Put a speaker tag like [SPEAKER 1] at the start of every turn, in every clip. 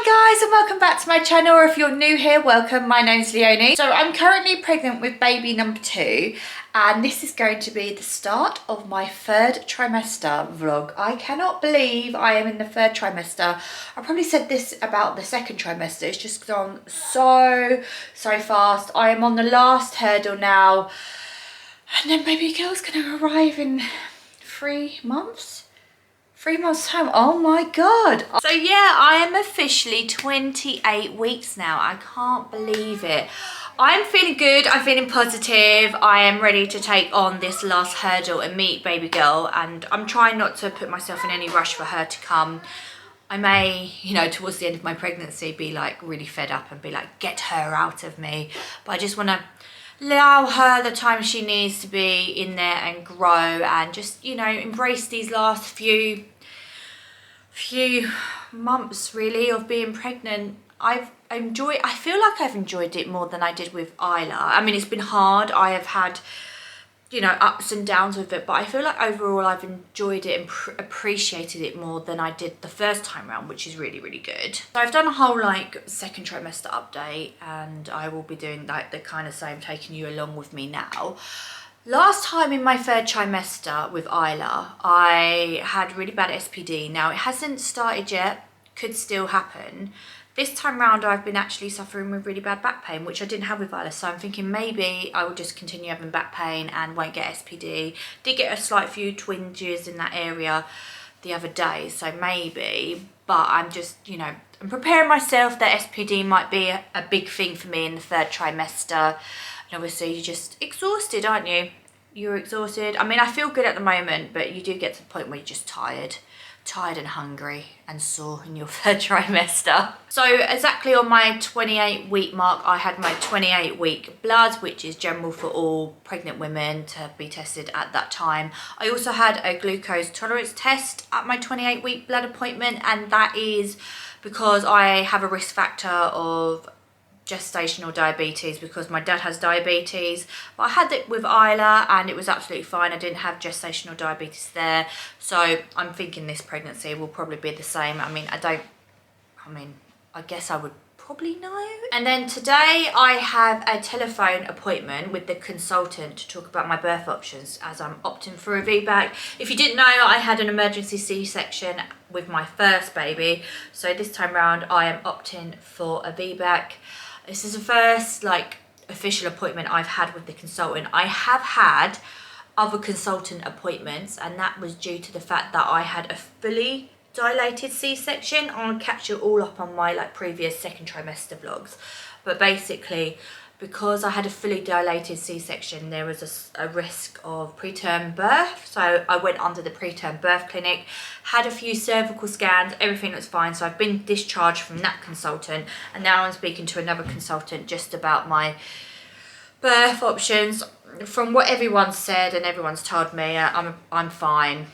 [SPEAKER 1] Hi guys and welcome back to my channel, or if you're new here, welcome. My name's Leonie. So I'm currently pregnant with baby number 2 and this is going to be the start of my 3rd trimester vlog. I cannot believe I am in the 3rd trimester. I probably said this about the 2nd trimester. It's just gone so fast. I am on the last hurdle now and then baby girl's gonna arrive in 3 months. 3 months time. Oh my god. So yeah, I am officially 28 weeks now. I can't believe it. I'm feeling good. I'm feeling positive. I am ready to take on this last hurdle and meet baby girl, and I'm trying not to put myself in any rush for her to come. I may, you know, towards the end of my pregnancy be like really fed up and be like, get her out of me. But I just want to allow her the time she needs to be in there and grow and just, you know, embrace these last few months really of being pregnant. I feel like I've enjoyed it more than I did with Isla. I mean, it's been hard. I have had, you know, ups and downs with it, but I feel like overall I've enjoyed it and appreciated it more than I did the first time round, which is really good. So I've done a whole like 2nd trimester update, and I will be doing like the kind of same, taking you along with me now. Last time in my 3rd trimester with Isla, I had really bad SPD. Now it hasn't started yet, could still happen. This time round I've been actually suffering with really bad back pain, which I didn't have with Isla, so I'm thinking maybe I will just continue having back pain and won't get SPD. Did get a slight few twinges in that area the other day, so maybe, but I'm just, you know, I'm preparing myself that SPD might be a big thing for me in the 3rd trimester. And obviously you're just exhausted, aren't you? You're exhausted. I mean, I feel good at the moment, but you do get to the point where you're just tired and hungry and sore in your 3rd trimester. So exactly on my 28 week mark, I had my 28 week blood, which is general for all pregnant women to be tested at that time. I also had a glucose tolerance test at my 28 week blood appointment, and that is because I have a risk factor of gestational diabetes because my dad has diabetes, but I had it with Isla and it was absolutely fine. I didn't have gestational diabetes there, so I'm thinking this pregnancy will probably be the same. I guess I would probably know. And then today I have a telephone appointment with the consultant to talk about my birth options, as I'm opting for a VBAC. If you didn't know, I had an emergency C-section with my first baby, so this time round I am opting for a VBAC. This is the first like official appointment I've had with the consultant. I have had other consultant appointments, and that was due to the fact that I had a fully dilated C-section. I'll catch you all up on my like previous 2nd trimester vlogs, but basically because I had a fully dilated C-section, there was a risk of preterm birth. So I went under the preterm birth clinic, had a few cervical scans, everything was fine. So I've been discharged from that consultant, and now I'm speaking to another consultant just about my birth options. From what everyone's said and everyone's told me, I'm fine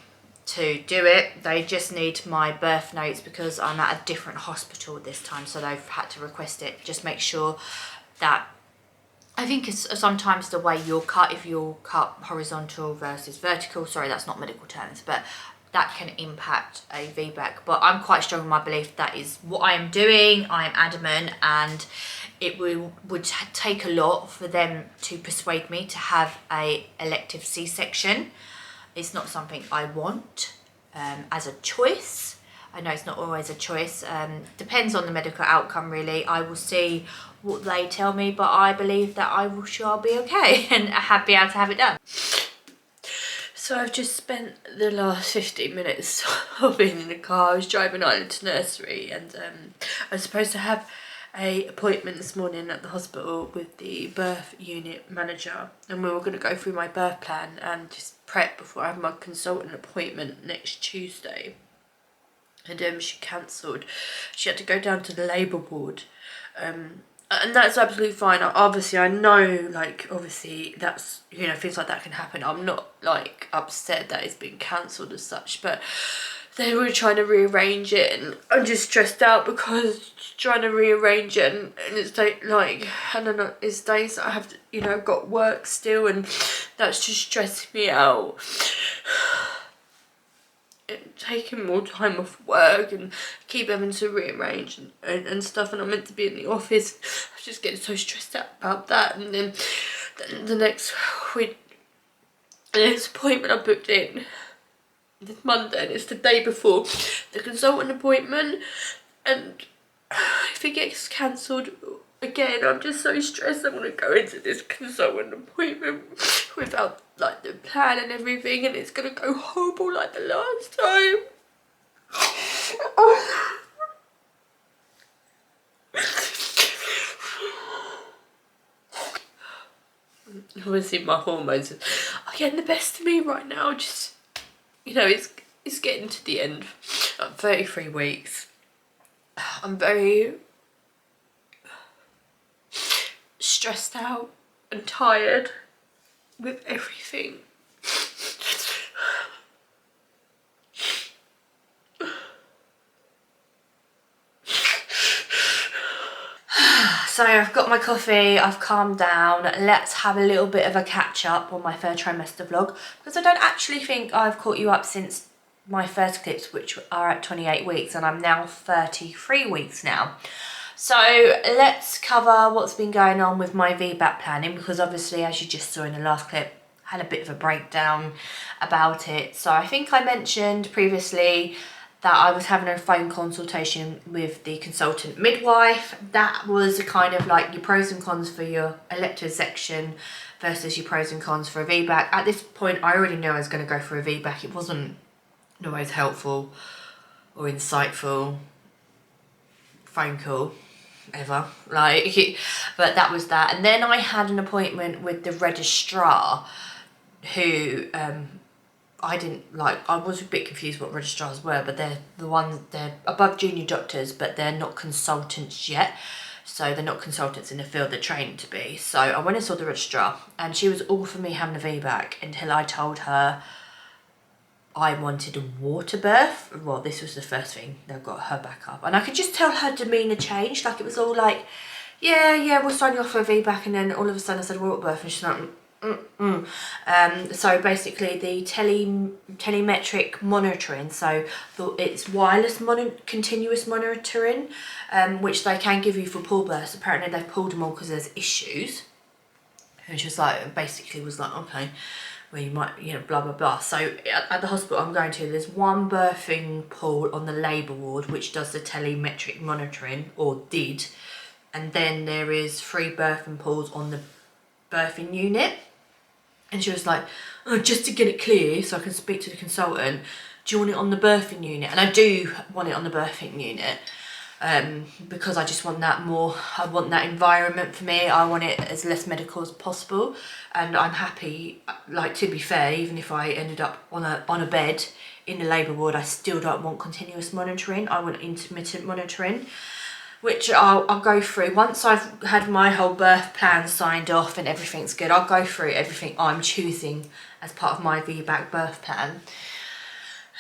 [SPEAKER 1] to do it. They just need my birth notes because I'm at a different hospital this time, so they've had to request it. Just make sure that, I think it's sometimes the way you're cut, if you're cut horizontal versus vertical, sorry that's not medical terms, but that can impact a VBAC. But I'm quite strong in my belief that is what I am doing. I am adamant, and it would take a lot for them to persuade me to have a elective C-section. It's not something I want as a choice. I know it's not always a choice, depends on the medical outcome really. I will see what they tell me, but I believe that I'll be okay and be able to have it done. So I've just spent the last 15 minutes being in the car. I was driving Isla to nursery, and I was supposed to have a appointment this morning at the hospital with the birth unit manager, and we were going to go through my birth plan and just prep before I have my consultant appointment next Tuesday. And she cancelled. She had to go down to the labour ward, and that's absolutely fine. Obviously I know, like, obviously that's, you know, things like that can happen. I'm not like upset that it's been cancelled as such, but they were trying to rearrange it, and I'm just stressed out because trying to rearrange it, and it's like I don't know, it's days that I have to, you know, got work still, and that's just stressing me out.
[SPEAKER 2] taking more time off work and keep having to rearrange and stuff, and I'm meant to be in the office. I was just getting so stressed out about that. And then the next appointment I booked in this Monday, and it's the day before the consultant appointment, and if it gets cancelled again, I'm just so stressed. I want to go into this consultant appointment without like the plan and everything, and it's gonna go horrible like the last time. Obviously my hormones are getting the best of me right now. Just, you know, it's getting to the end. I'm 33 weeks. I'm very stressed out and tired with everything.
[SPEAKER 1] So I've got my coffee, I've calmed down. Let's have a little bit of a catch up on my third trimester vlog, because I don't actually think I've caught you up since my first clips, which are at 28 weeks, and I'm now 33 weeks now. So let's cover what's been going on with my VBAC planning, because obviously, as you just saw in the last clip, I had a bit of a breakdown about it. So I think I mentioned previously that I was having a phone consultation with the consultant midwife. That was kind of like your pros and cons for your elective section versus your pros and cons for a VBAC. At this point, I already knew I was going to go for a VBAC. It wasn't always helpful or insightful phone call ever, like, but that was that. And then I had an appointment with the registrar, who I was a bit confused what registrars were, but they're above junior doctors, but they're not consultants yet. So they're not consultants in the field they're trained to be. So I went and saw the registrar, and she was all for me having a VBAC until I told her I wanted a water birth. Well, this was the first thing that got her back up. And I could just tell her demeanour changed. Like, it was all like, yeah, we'll sign you off for a VBAC. And then all of a sudden I said water birth, and she's like, So basically the telemetric monitoring, so it's wireless continuous monitoring, which they can give you for pool births. Apparently they've pulled them all because there's issues. And she was like, basically was like, okay, well, you might, you know, blah, blah, blah. So at the hospital I'm going to, there's one birthing pool on the labour ward which does the telemetric monitoring, or did. And then there is 3 birthing pools on the birthing unit. And she was like, oh, just to get it clear so I can speak to the consultant, do you want it on the birthing unit? And I do want it on the birthing unit, because I just want that more, I want that environment for me. I want it as less medical as possible. And I'm happy, like, to be fair, even if I ended up on a bed in the labour ward, I still don't want continuous monitoring. I want intermittent monitoring, which I'll go through. Once I've had my whole birth plan signed off and everything's good, I'll go through everything I'm choosing as part of my VBAC birth plan.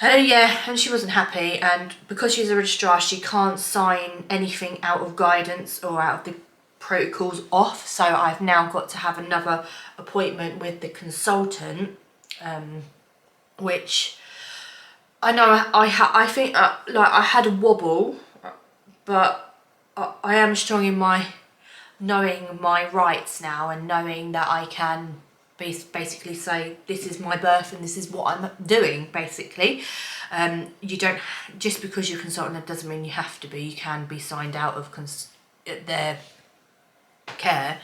[SPEAKER 1] Yeah, and she wasn't happy, and because she's a registrar, she can't sign anything out of guidance or out of the protocols off. So I've now got to have another appointment with the consultant, which I know I think like I had a wobble, but I am strong in my knowing my rights now, and knowing that I can basically say this is my birth and this is what I'm doing, basically. You don't, just because you're consultant, that doesn't mean you have to be. You can be signed out of their care.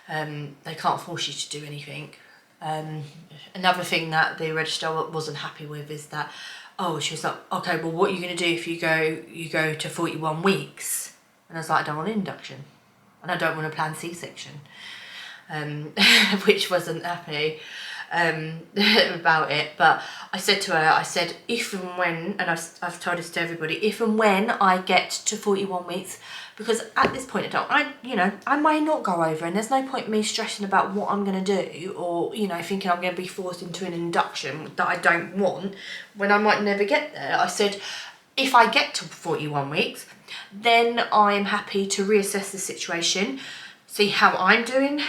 [SPEAKER 1] They can't force you to do anything. Another thing that the registrar wasn't happy with is that, she was like, okay, well, what are you going to do if you go to 41 weeks? And I was like, I don't want an induction, and I don't want a planned C-section. Which wasn't happy about it. But I said to her, I said, if and when, and I've told this to everybody, if and when I get to 41 weeks, because at this point I may not go over, and there's no point in me stressing about what I'm going to do, or, thinking I'm going to be forced into an induction that I don't want when I might never get there. I said, if I get to 41 weeks, then I'm happy to reassess the situation, see how I'm doing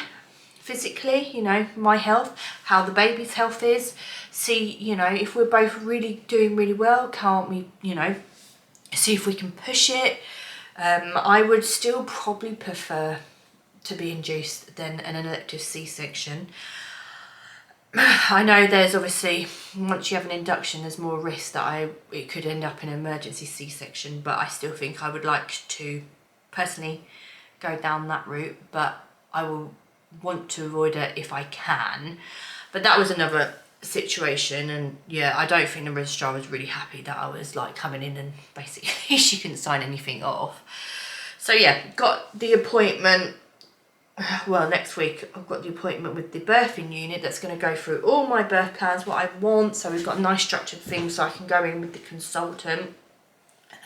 [SPEAKER 1] physically, you know, my health, how the baby's health is, see, you know, if we're both really doing really well, can't we, you know, see if we can push it. I would still probably prefer to be induced than an elective C-section. I know there's obviously, once you have an induction, there's more risk that it could end up in an emergency C-section, but I still think I would like to personally go down that route, but I will want to avoid it if I can. But that was another situation, and yeah, I don't think the registrar was really happy that I was like coming in and basically she couldn't sign anything off. So yeah, got the appointment. Well, next week I've got the appointment with the birthing unit that's going to go through all my birth plans, what I want. So we've got a nice structured thing so I can go in with the consultant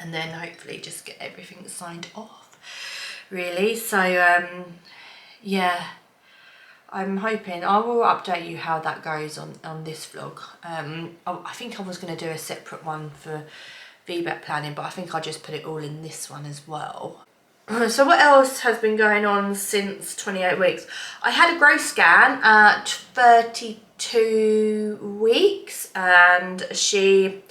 [SPEAKER 1] and then hopefully just get everything signed off, really. So yeah, I'm hoping I will update you how that goes on this vlog. I think I was going to do a separate one for VBAC planning, but I think I'll just put it all in this one as well. So what else has been going on since 28 weeks? I had a growth scan at 32 weeks and she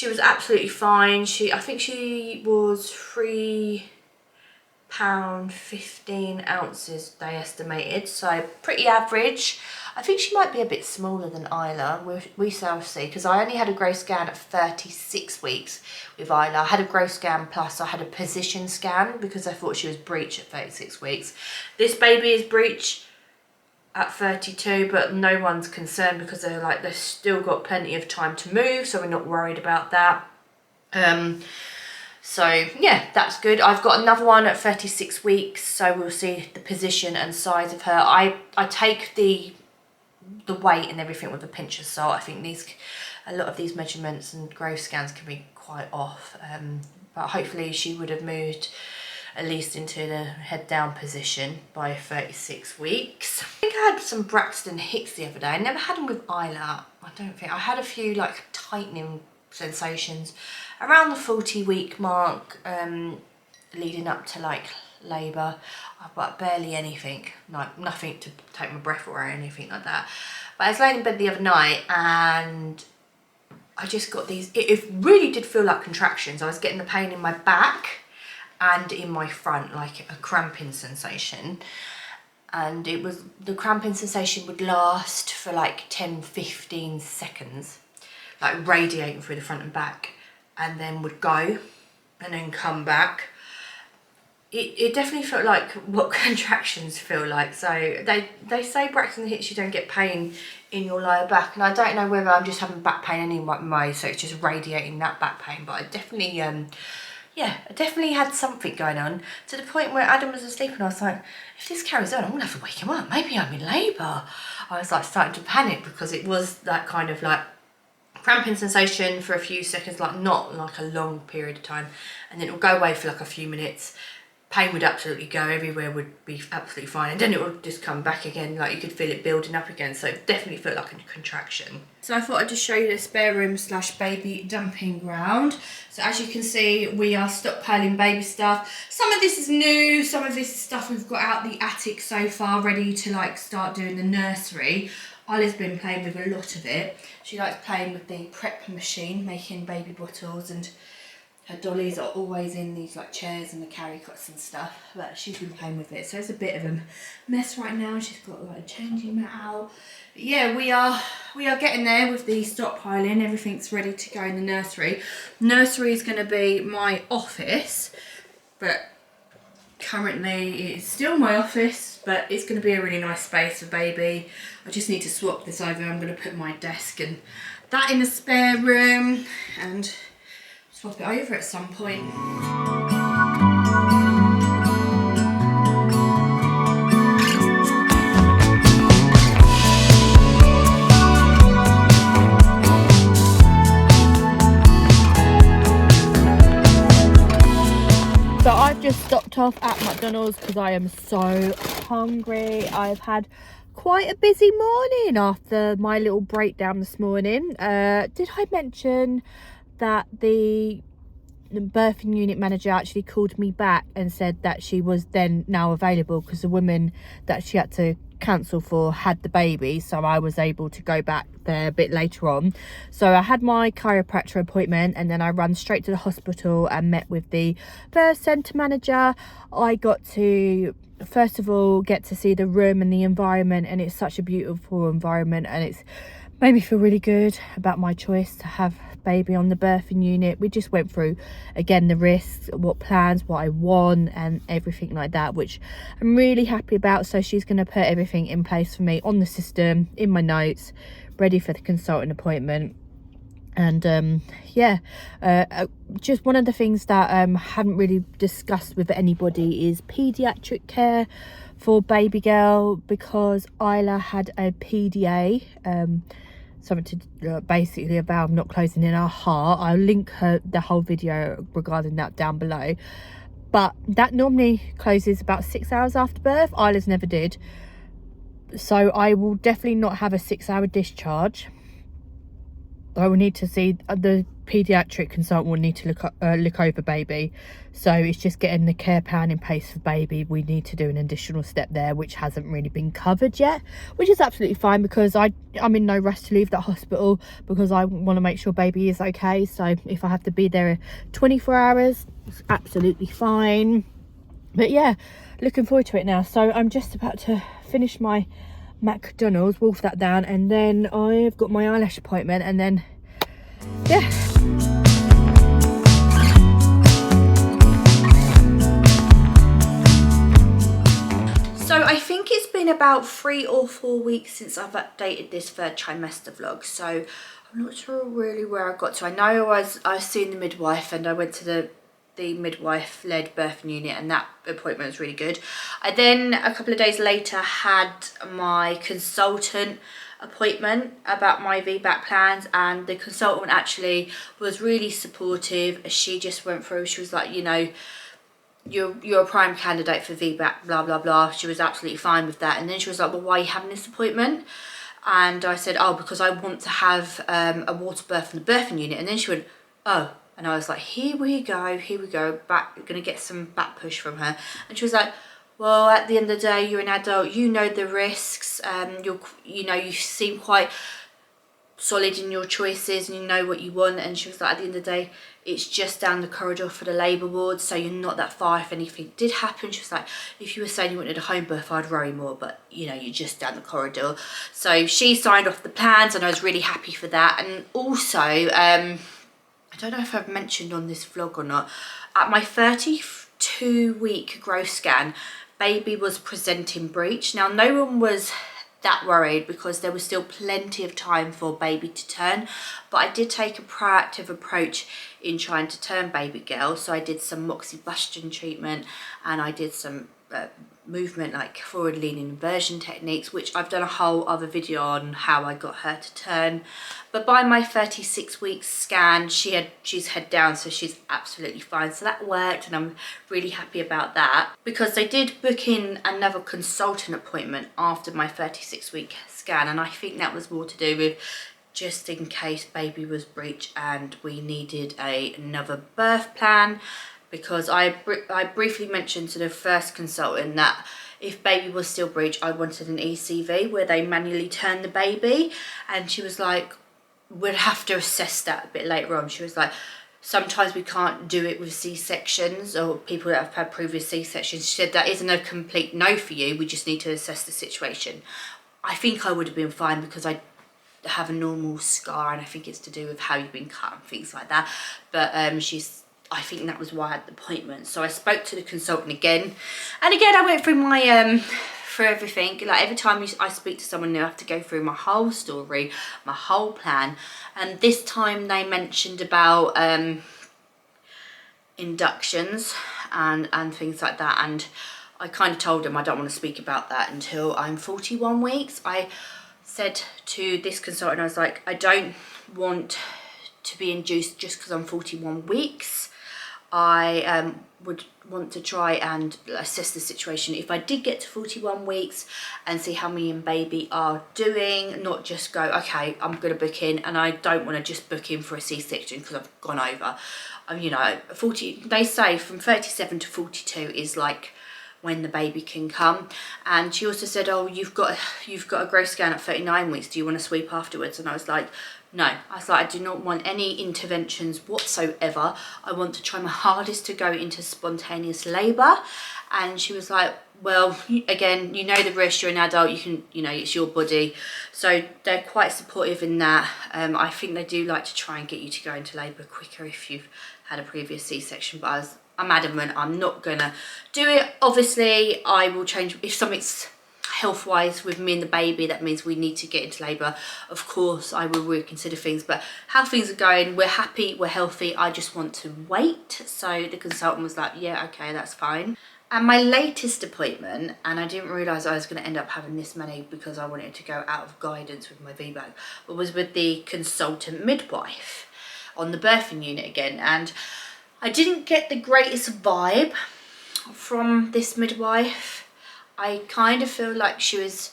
[SPEAKER 1] was absolutely fine. I think she was £3.15 ounces they estimated, so pretty average. I think she might be a bit smaller than Isla. We shall see, because I only had a growth scan at 36 weeks with Isla. I had a growth scan plus I had a position scan because I thought she was breech at 36 weeks. This baby is breech at 32, but no one's concerned because they're like, they've still got plenty of time to move, so we're not worried about that. So yeah, that's good. I've got another one at 36 weeks, so we'll see the position and size of her. I take the weight and everything with a pinch of salt. I think a lot of these measurements and growth scans can be quite off, but hopefully she would have moved at least into the head down position by 36 weeks. I think I had some Braxton Hicks the other day. I never had them with Isla, I don't think. I had a few like tightening sensations around the 40-week mark, leading up to like labour, but barely anything, like nothing to take my breath away or anything like that. But I was laying in bed the other night and I just got these, it really did feel like contractions. I was getting the pain in my back and in my front, like a cramping sensation. And the cramping sensation would last for like 10-15 seconds, like radiating through the front and back, and then would go and then come back. It definitely felt like what contractions feel like. So they say Braxton Hicks, you don't get pain in your lower back, and I don't know whether I'm just having back pain anyway, so it's just radiating that back pain. But I definitely yeah, I definitely had something going on, to the point where Adam was asleep and I was like, if this carries on, I'm gonna have to wake him up, maybe I'm in labour. I was like starting to panic because it was that kind of like cramping sensation for a few seconds, like not like a long period of time, and then it will go away for like a few minutes. Pain would absolutely go, everywhere would be absolutely fine, and then it would just come back again, like you could feel it building up again, so it definitely felt like a contraction. So I thought I'd just show you the spare room / baby dumping ground. So as you can see, we are stockpiling baby stuff. Some of this is new, some of this is stuff we've got out the attic so far, ready to like start doing the nursery. Isla's been playing with a lot of it. She likes playing with the prep machine, making baby bottles, and her dollies are always in these like chairs and the carry cots and stuff, but she's been playing with it, so it's a bit of a mess right now. She's got like a changing mat out. But yeah, we are getting there with the stockpiling. Everything's ready to go in the nursery. Nursery is going to be my office, but currently it's still my office, but it's going to be a really nice space for baby. I just need to swap this over. I'm going to put my desk and that in the spare room and swap it over at some point. So I've just stopped off at McDonald's because I am so hungry. I've had quite a busy morning after my little breakdown this morning. Did I mention that the
[SPEAKER 3] birthing unit manager actually called me back and said that she was then now available because the woman that she had to cancel for had the baby, so I was able to go back there a bit later on. So I had my chiropractor appointment, and then I ran straight to the hospital and met with the birth centre manager. I got to first of all get to see the room and the environment, and it's such a beautiful environment, and it's made me feel really good about my choice to have baby on the birthing unit. We just went through again the risks, what plans, what I want, and everything like that, which I'm really happy about. So she's going to put everything in place for me on the system, in my notes, ready for the consultant appointment. And just one of the things that haven't really discussed with anybody is pediatric care for baby girl, because Isla had a PDA, something to basically a valve not closing in her heart. I'll link the whole video regarding that down below, but that normally closes about 6 hours after birth. Isla's never did, so I will definitely not have a 6-hour discharge. I will need to see the paediatric consultant will need to look over baby, so it's just getting the care plan in place for baby. We need to do an additional step there, which hasn't really been covered yet, which is absolutely fine, because I'm in no rush to leave that hospital, because I want to make sure baby is okay. So if I have to be there 24 hours, it's absolutely fine. But yeah, looking forward to it now. So I'm just about to finish my McDonald's, wolf that down, and then I've got my eyelash appointment, and then yeah.
[SPEAKER 1] So I think it's been about 3 or 4 weeks since I've updated this third trimester vlog, so I'm not sure really where I got to. I know I was seeing the midwife, and I went to the midwife-led birthing unit, and that appointment was really good. I then, a couple of days later, had my consultant appointment about my VBAC plans, and the consultant actually was really supportive. She just went through, she was like, you know, you're a prime candidate for VBAC, blah blah blah. She was absolutely fine with that. And then she was like, well, why are you having this appointment? And I said, oh, because I want to have a water birth in the birthing unit. And then she went, oh. And I was like, here we go, back, gonna get some back push from her. And she was like, well, at the end of the day, you're an adult, you know the risks, you seem quite solid in your choices, and you know what you want. And she was like, at the end of the day, it's just down the corridor for the labour ward, so you're not that far if anything did happen. She was like, if you were saying you wanted a home birth, I'd worry more, but you know, you're just down the corridor. So she signed off the plans, and I was really happy for that. And also, I don't know if I've mentioned on this vlog or not, at my 32-week growth scan, baby was presenting breech. Now, no one was that worried, because there was still plenty of time for baby to turn, but I did take a proactive approach in trying to turn baby girl. So I did some moxibustion treatment, and I did some movement like forward leaning inversion techniques, which I've done a whole other video on how I got her to turn. But by my 36 weeks scan, she's head down, so she's absolutely fine. So that worked, and I'm really happy about that, because they did book in another consultant appointment after my 36-week scan, and I think that was more to do with just in case baby was breech and we needed another birth plan. Because I briefly mentioned to the first consultant that if baby was still breech, I wanted an ECV where they manually turn the baby. And she was like, we'd have to assess that a bit later on. She was like, sometimes we can't do it with C-sections or people that have had previous C-sections. She said, that isn't a complete no for you. We just need to assess the situation. I think I would have been fine, because I have a normal scar, and I think it's to do with how you've been cut and things like that. But I think that was why I had the appointment. So I spoke to the consultant again, and again I went through my for everything. Like, every time I speak to someone new, I have to go through my whole story, my whole plan. And this time they mentioned about inductions and things like that, and I kind of told them I don't want to speak about that until I'm 41 weeks. I said to this consultant, I was like, I don't want to be induced just because I'm 41 weeks. I would want to try and assess the situation if I did get to 41 weeks and see how me and baby are doing, not just go, okay, I'm going to book in, and I don't want to just book in for a C-section because I've gone over. You know, 40, they say from 37 to 42 is like when the baby can come. And she also said, oh, you've got a growth scan at 39 weeks, do you want to sweep afterwards? And I was like, no. I was like, I do not want any interventions whatsoever. I want to try my hardest to go into spontaneous labour. And she was like, well, again, you know the risk, you're an adult, you can, you know, it's your body. So they're quite supportive in that. I think they do like to try and get you to go into labour quicker if you've had a previous C-section, but I'm adamant I'm not gonna do it. Obviously, I will change if something's health-wise with me and the baby, that means we need to get into labour. Of course, I will reconsider things, but how things are going, we're happy, we're healthy, I just want to wait. So the consultant was like, yeah, okay, that's fine. And my latest appointment, and I didn't realise I was going to end up having this many because I wanted to go out of guidance with my VBAC, but was with the consultant midwife on the birthing unit again. And I didn't get the greatest vibe from this midwife. I kind of feel like she was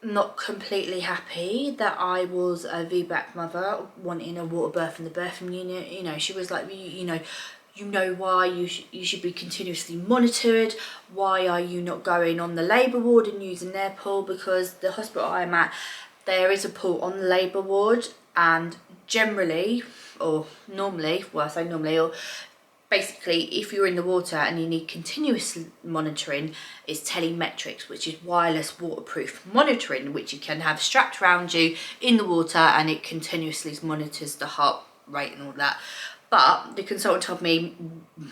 [SPEAKER 1] not completely happy that I was a VBAC mother wanting a water birth in the birthing unit. You know, she was like, you know why you should be continuously monitored. Why are you not going on the labour ward and using their pool? Because the hospital I'm at, there is a pool on the labour ward, and generally, or normally, well I say normally, or basically if you're in the water and you need continuous monitoring, it's telemetrics, which is wireless waterproof monitoring, which you can have strapped around you in the water and it continuously monitors the heart rate and all that. But the consultant told me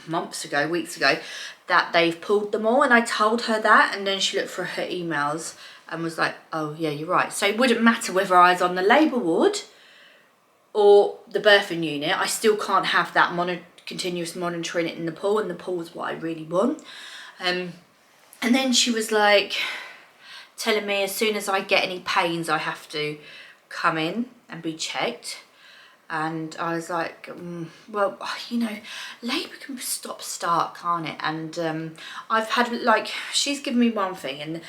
[SPEAKER 1] weeks ago, that they've pulled them all, and I told her that, and then she looked for her emails and was like, oh yeah, you're right. So it wouldn't matter whether I was on the labour ward or the birthing unit, I still can't have that continuous monitoring in the pool, and the pool is what I really want. And then she was like telling me as soon as I get any pains I have to come in and be checked. And I was like, well, you know, labour can stop-start, can't it? And I've had, like, she's given me one thing, and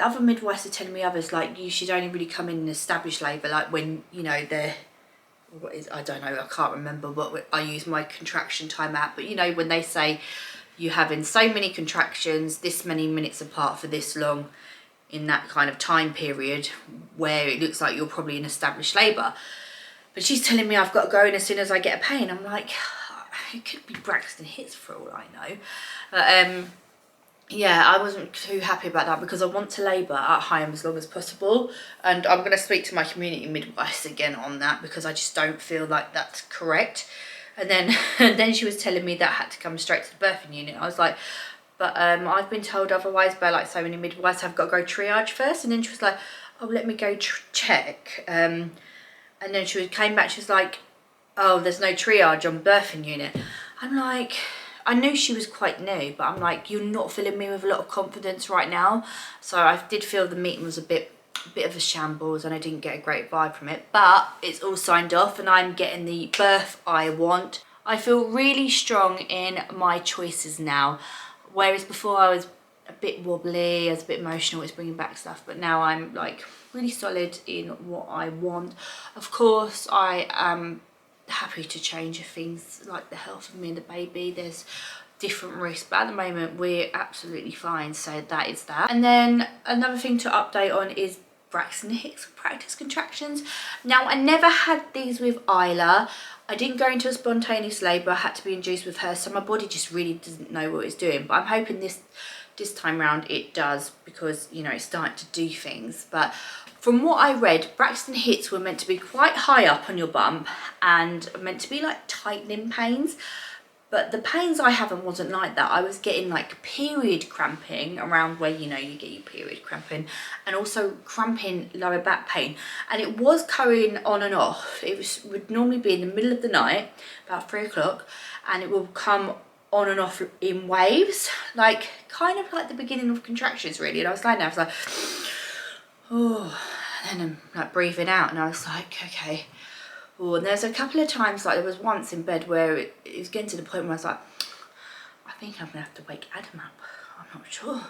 [SPEAKER 1] other midwives are telling me others, like, you should only really come in and establish labour, like when, you know, I don't know, I can't remember what I use my contraction time at, but you know, when they say you're having so many contractions, this many minutes apart for this long, in that kind of time period where it looks like you're probably in established labour. But she's telling me I've got to go in as soon as I get a pain. I'm like, it could be Braxton Hicks for all I know. But yeah, I wasn't too happy about that because I want to labour at home as long as possible. And I'm going to speak to my community midwives again on that because I just don't feel like that's correct. And then she was telling me that I had to come straight to the birthing unit. I was like, but I've been told otherwise by like so many midwives I've got to go triage first. And then she was like, oh, let me go check. And then she came back, she was like, oh, there's no triage on birthing unit. I'm like, I knew she was quite new, but I'm like, you're not filling me with a lot of confidence right now. So I did feel the meeting was a bit of a shambles and I didn't get a great vibe from it. But it's all signed off and I'm getting the birth I want. I feel really strong in my choices now. Whereas before I was a bit wobbly, I was a bit emotional, it's bringing back stuff. But now I'm like really solid in what I want. Of course, I am happy to change things like the health of me and the baby. There's different risks, but at the moment we're absolutely fine. So that is that. And then another thing to update on is Braxton Hicks practice contractions. Now, I never had these with Isla. I didn't go into a spontaneous labour. I had to be induced with her, so my body just really doesn't know what it's doing. But I'm hoping this time round it does, because you know it's starting to do things. But from what I read, Braxton Hicks were meant to be quite high up on your bum and meant to be like tightening pains. But the pains I having wasn't like that. I was getting like period cramping around where, you know, you get your period cramping, and also cramping lower back pain. And it was going on and off. Would normally be in the middle of the night, about 3 o'clock, and it will come on and off in waves, like kind of like the beginning of contractions really. And I was lying there, I was like, oh, and then I'm like breathing out, and I was like, okay, Oh, and there's a couple of times, like there was once in bed where it was getting to the point where I was like, I think I'm gonna have to wake Adam up. I'm not sure.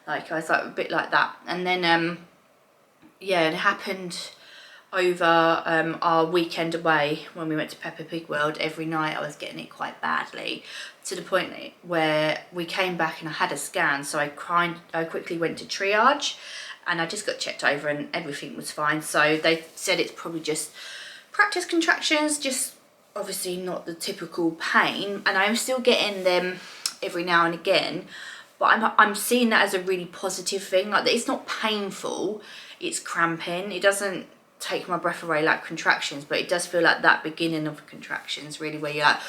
[SPEAKER 1] Like I was like a bit like that. And then yeah, it happened over our weekend away when we went to Peppa Pig World. Every night I was getting it quite badly, to the point where we came back and I had a scan, so I quickly went to triage and I just got checked over and everything was fine. So they said it's probably just practice contractions, just obviously not the typical pain, and I'm still getting them every now and again, but I'm seeing that as a really positive thing. Like, it's not painful, it's cramping. It doesn't take my breath away like contractions, but it does feel like that beginning of contractions, really, where you're like,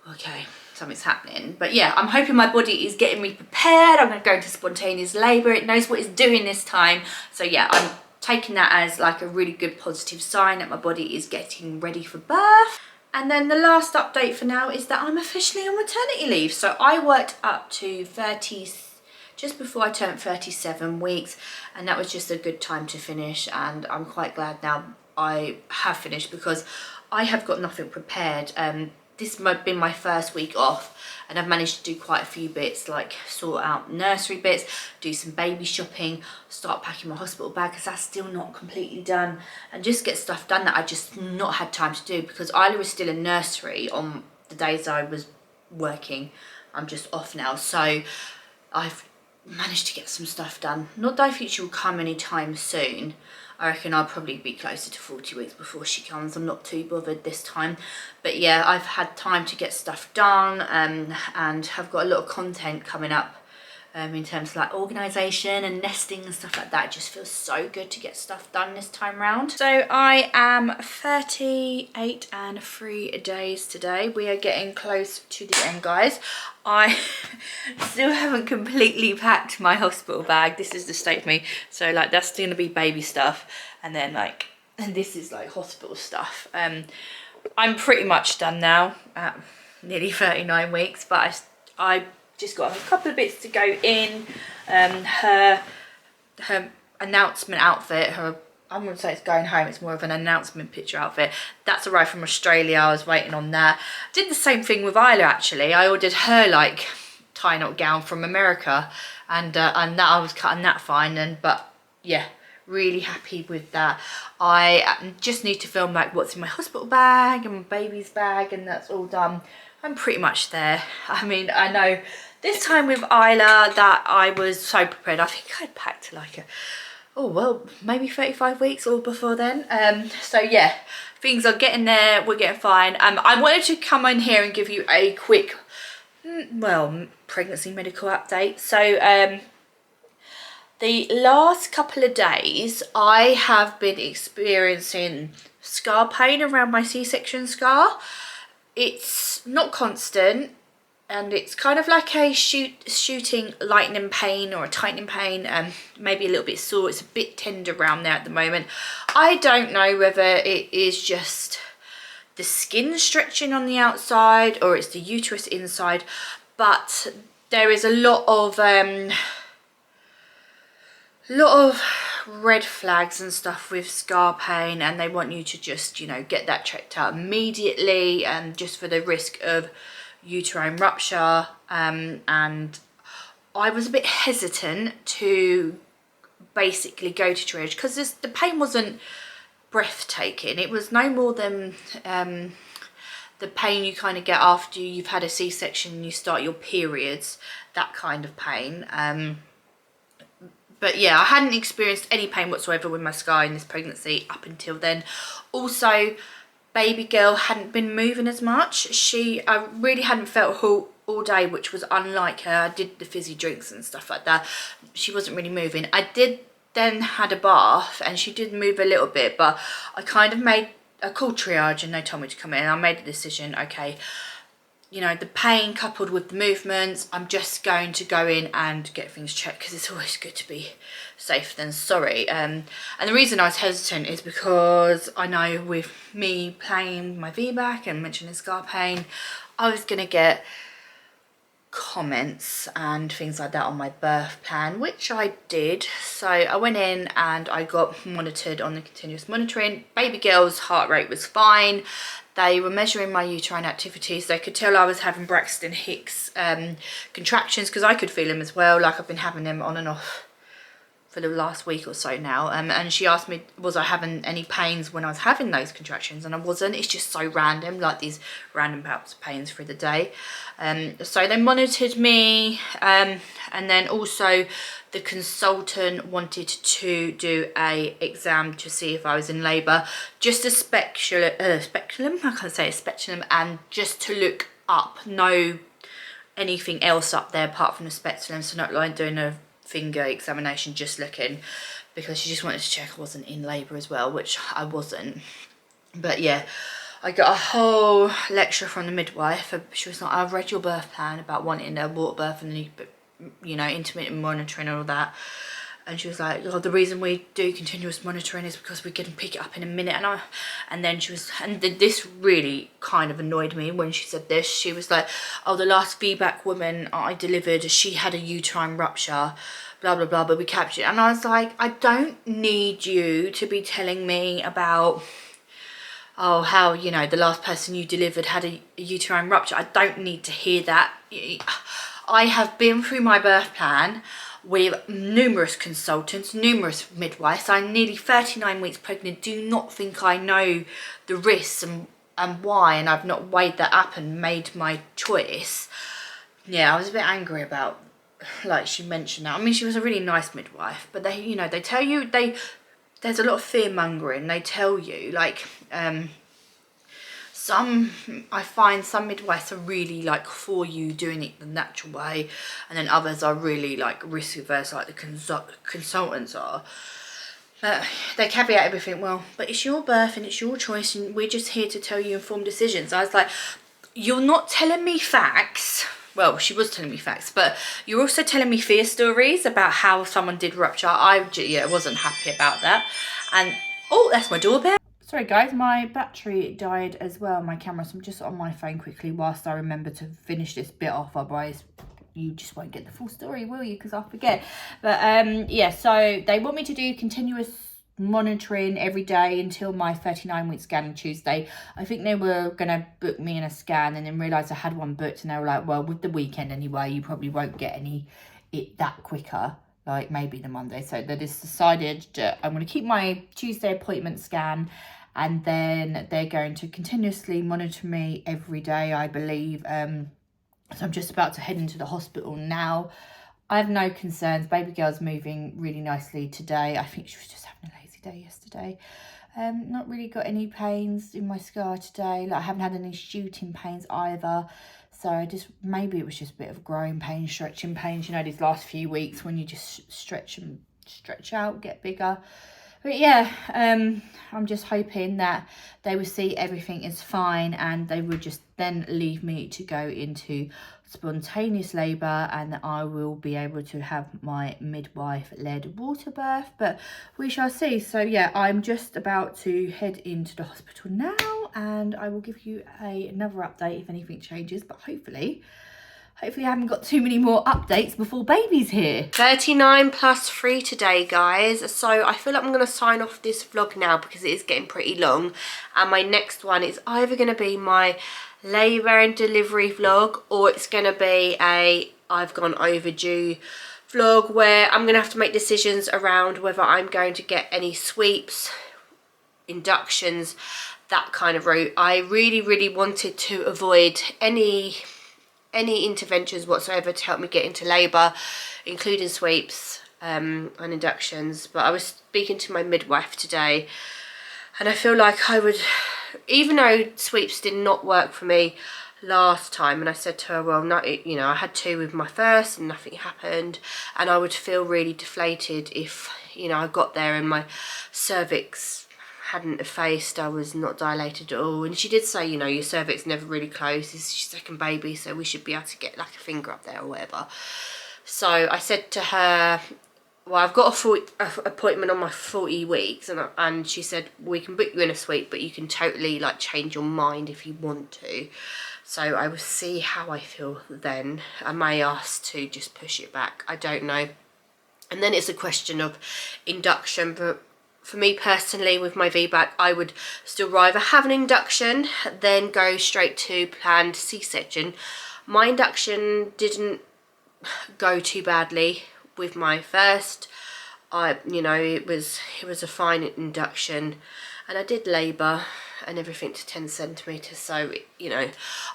[SPEAKER 1] okay, something's happening. But yeah, I'm hoping my body is getting me prepared. I'm going to go into spontaneous labour. It knows what it's doing this time. So yeah, I'm taking that as like a really good positive sign that my body is getting ready for birth. And then the last update for now is that I'm officially on maternity leave. So I worked up to just before I turned 37 weeks, and that was just a good time to finish, and I'm quite glad now I have finished because I have got nothing prepared. This might have been my first week off, and I've managed to do quite a few bits, like sort out nursery bits, do some baby shopping, start packing my hospital bag because that's still not completely done, and just get stuff done that I just not had time to do because Isla was still in nursery on the days I was working. I'm just off now, so I've managed to get some stuff done. Not that I think she will come anytime soon. I reckon I'll probably be closer to 40 weeks before she comes. I'm not too bothered this time. But yeah, I've had time to get stuff done, and have got a lot of content coming up in terms of like organisation and nesting and stuff like that. It just feels so good to get stuff done this time round. So I am 38 and 3 days today. We are getting close to the end, guys. I still haven't completely packed my hospital bag. This is the state of me. So like that's going to be baby stuff, and then like, and this is like hospital stuff. I'm pretty much done now at nearly 39 weeks, but I just got a couple of bits to go in. Her announcement outfit, I wouldn't say it's going home, it's more of an announcement picture outfit. That's arrived from Australia. I was waiting on that. Did the same thing with Isla, actually. I ordered her like tie knot gown from America, and that I was cutting that fine. But yeah, really happy with that. I just need to film like what's in my hospital bag and my baby's bag, and that's all done. I'm pretty much there. I mean, I know this time with Isla that I was so prepared. I think I'd packed like maybe 35 weeks or before then. So yeah, things are getting there. We're getting fine. I wanted to come in here and give you a quick, pregnancy medical update. So the last couple of days, I have been experiencing scar pain around my C-section scar. It's not constant, and it's kind of like a shooting lightning pain or a tightening pain, and maybe a little bit sore. It's a bit tender around there at the moment. I don't know whether it is just the skin stretching on the outside or it's the uterus inside, but there is a lot of red flags and stuff with scar pain, and they want you to just, you know, get that checked out immediately, and just for the risk of uterine rupture. And I was a bit hesitant to basically go to triage because the pain wasn't breathtaking. It was no more than the pain you kind of get after you've had a C-section and you start your periods, that kind of pain. But yeah, I hadn't experienced any pain whatsoever with my scar in this pregnancy up until then. Also, baby girl hadn't been moving as much. I really hadn't felt all day, which was unlike her. I did the fizzy drinks and stuff like that. She wasn't really moving. I did then had a bath, and she did move a little bit, but I kind of called triage and they told me to come in, and I made a decision, okay, you know, the pain coupled with the movements, I'm just going to go in and get things checked because it's always good to be safe than sorry. And the reason I was hesitant is because I know with me playing my VBAC and mentioning scar pain, I was going to get comments and things like that on my birth plan, which I did. So I went in and I got monitored on the continuous monitoring. Baby girl's heart rate was fine. They were measuring my uterine activities. They could tell I was having Braxton Hicks contractions, because I could feel them as well. Like, I've been having them on and off for the last week or so now, and she asked me, was I having any pains when I was having those contractions, and I wasn't. It's just so random, like these random bouts of pains through the day. So they monitored me, and then also the consultant wanted to do a exam to see if I was in labour, just a speculum, I can't say a speculum, and just to look up, no anything else up there apart from the speculum, so not like doing a finger examination, just looking, because she just wanted to check I wasn't in labour as well, which I wasn't. But yeah, I got a whole lecture from the midwife. She was like, I've read your birth plan about wanting a water birth and, you know, intermittent monitoring and all that. And she was like, oh, the reason we do continuous monitoring is because we can pick it up in a minute. And then she was, and this really kind of annoyed me when she said this. She was like, oh, the last VBAC woman I delivered, she had a uterine rupture, blah, blah, blah, but we captured it. And I was like, I don't need you to be telling me about, oh, how, you know, the last person you delivered had a uterine rupture. I don't need to hear that. I have been through my birth plan with numerous consultants, numerous midwives. I'm nearly 39 weeks pregnant. Do not think I know the risks and why, and I've not weighed that up and made my choice. Yeah, I was a bit angry about, like, she mentioned that. I mean, she was a really nice midwife, but they, you know, they tell you, there's a lot of fear mongering. They tell you, like, I find some midwives are really like for you doing it the natural way, and then others are really like risk averse, like the consultants are. They caveat everything, well, but it's your birth and it's your choice and we're just here to tell you informed decisions. I was like, you're not telling me facts. Well, she was telling me facts, but you're also telling me fear stories about how someone did rupture. I wasn't happy about that. And, oh, that's my doorbell. Sorry guys, my battery died as well, my camera, so I'm just on my phone quickly whilst I remember to finish this bit off, otherwise you just won't get the full story, will you? Because I'll forget. But yeah, so they want me to do continuous monitoring every day until my 39-week scan on Tuesday. I think they were going to book me in a scan and then realised I had one booked, and they were like, well, with the weekend anyway, you probably won't get it that quicker, like maybe the Monday. So they just decided that I'm going to keep my Tuesday appointment scan, and then they're going to continuously monitor me every day, I believe. So I'm just about to head into the hospital now. I have no concerns. Baby girl's moving really nicely today. I think she was just having a lazy day yesterday. Not really got any pains in my scar today. Like, I haven't had any shooting pains either. So maybe it was just a bit of growing pain, stretching pains, you know, these last few weeks when you just stretch out, get bigger. But yeah, I'm just hoping that they will see everything is fine and they will just then leave me to go into spontaneous labour, and that I will be able to have my midwife-led water birth. But we shall see. So yeah, I'm just about to head into the hospital now, and I will give you another update if anything changes. But hopefully I haven't got too many more updates before baby's here. 39 plus 3 today, guys. So I feel like I'm going to sign off this vlog now because it is getting pretty long. And my next one is either going to be my labour and delivery vlog, or it's going to be a I've gone overdue vlog where I'm going to have to make decisions around whether I'm going to get any sweeps, inductions, that kind of route. I really wanted to avoid any interventions whatsoever to help me get into labour, including sweeps and inductions. But I was speaking to my midwife today, and I feel like I would, even though sweeps did not work for me last time, and I said to her, well, no, you know, I had 2 with my first and nothing happened, and I would feel really deflated if, you know, I got there and my cervix hadn't effaced, I was not dilated at all. And she did say, you know, your cervix never really closed, this is your second baby, so we should be able to get like a finger up there or whatever. So I said to her, well, I've got a appointment on my 40 weeks, and she said, we can book you in a suite, but you can totally like change your mind if you want to.
[SPEAKER 2] So I will see how I feel then. I may ask to just push it back, I don't know. And then it's a question of induction, but for me personally with my VBAC, I would still rather have an induction than go straight to planned C-section. My induction didn't go too badly with my first. You know, it was a fine induction, and I did labour and everything to 10 centimetres, so you know,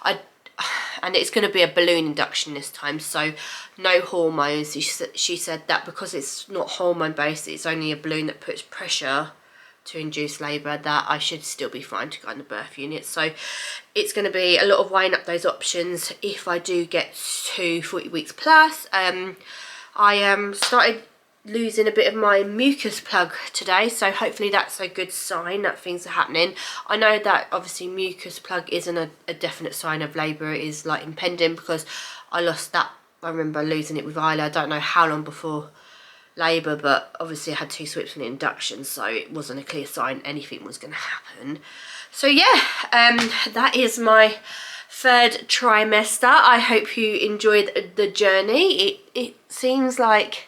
[SPEAKER 2] and it's going to be a balloon induction this time, so no hormones. She said that because it's not hormone based, it's only a balloon that puts pressure to induce labour, that I should still be fine to go in the birth unit. So it's going to be a lot of weighing up those options if I do get to 40 weeks plus. I started losing a bit of my mucus plug today, so hopefully that's a good sign that things are happening. I know that obviously mucus plug isn't a definite sign of labour, it is like impending, because I lost that, I remember losing it with Isla, I don't know how long before labour, but obviously I had 2 sweeps in the induction, so it wasn't a clear sign anything was going to happen. So yeah, that is my 3rd trimester. I hope you enjoyed the journey. It seems like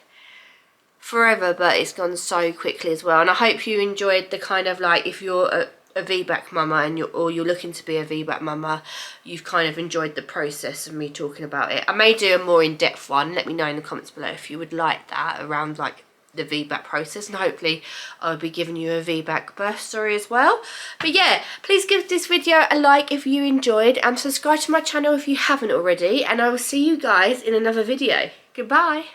[SPEAKER 2] forever, but it's gone so quickly as well, and I hope you enjoyed the kind of like, if you're a VBAC mama and you're looking to be a VBAC mama, you've kind of enjoyed the process of me talking about it. I may do a more in-depth one. Let me know in the comments below if you would like that, around like the VBAC process, and hopefully I'll be giving you a VBAC birth story as well. But yeah, please give this video a like if you enjoyed, and subscribe to my channel if you haven't already, and I will see you guys in another video. Goodbye.